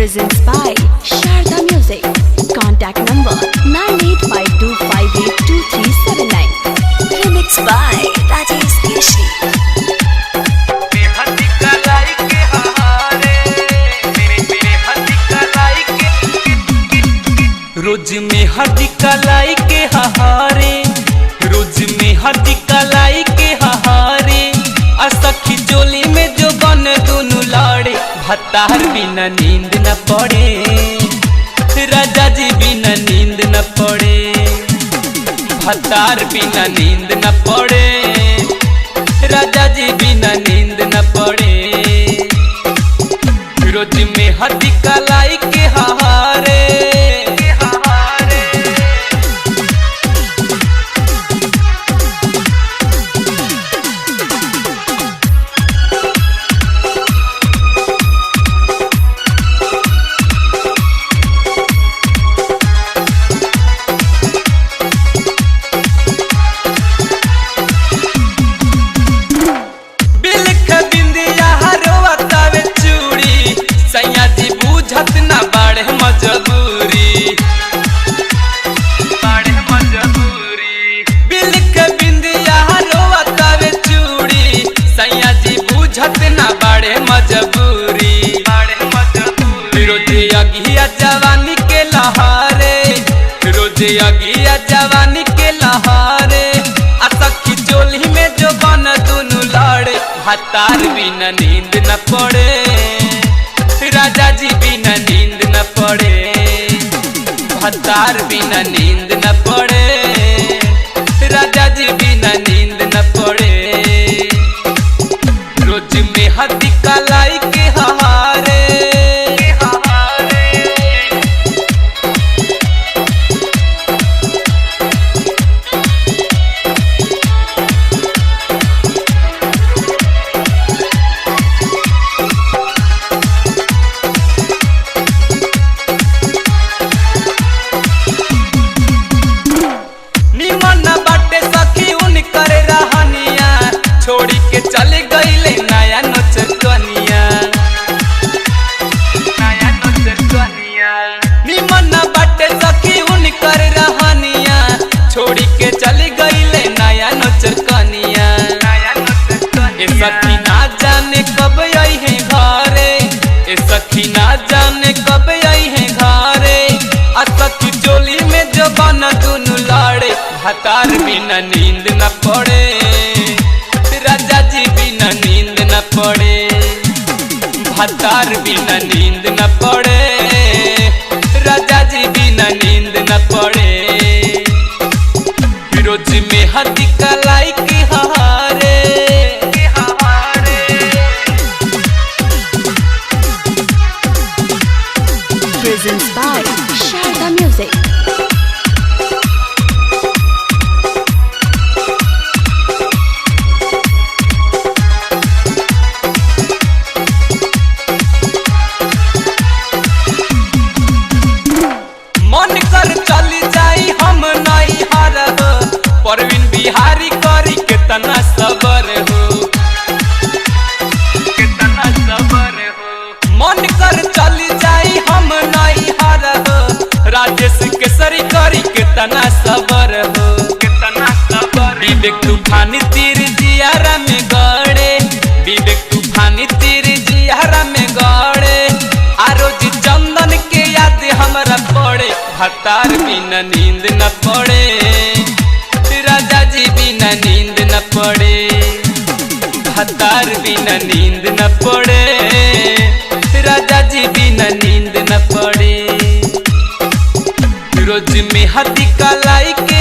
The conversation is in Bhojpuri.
presents by Sharda Music. Contact number 9852582379. Remix by Rajesh Keshri. रोज में हदी कलाई के हारे, रोज में हदी कलाई के हारे, असखी जोली में जो बन दोनों लाड़े, भतार बिना नींद न पड़े, राजा जी बिना नींद न पड़े, भतार बिना नींद न पड़े, राजा जी बिना नींद न पड़े। रोज में हदी कलाई के हारे, जवानी के लहारे, रोजे अगिया जवानी के लहारे, असखी चोली में जो बन दोनों लाड़े, भतार बिना नींद न पड़े, राजा जी बिना नींद न पड़े, भतार बिना नींद न पड़े, राजा जी बिना नींद न पड़े। रोज में हदी कलाई के हारे, छोड़ी के चले गईले नया नोचर कनिया, नया नोचर कनिया, निमन बाटे सखी उनकर रहनिया, छोड़ी के चले गईले नया नोचर कनिया, नया नोचर कनिया। ए सखी ना जाने कब आई है घरे, ए सखी ना जाने कब आई है घरे, आ सखी चोली में जो बना दोनों लाड़े, भतार बिना नींद न पड़े, राजा जी बिना नींद न पड़े, भतार बिना नींद न पड़े, राजा जी बिना नींद न पड़े। रोज में हदी कलाई के हारे, Presents by Sharda Music. Parveen Bihari करी कितना सबर हो, कितना सबर हो, मन कर चली जाई हम नहीं हार हो, राजेश केसरी करी कितना सबर हो, कितना सबर। विवेक तूफानी तीर जियारा में गड़े, विवेक तूफानी तीर जियारा में गड़े, आरोज चंदन के याद हमरा पड़े, भतार बिना नींद न पड़े, राजा जी बिना नींद न पड़े, भतार बिना नींद न पड़े, राजा जी बिना नींद न पड़े। रोज में हदी कलाई के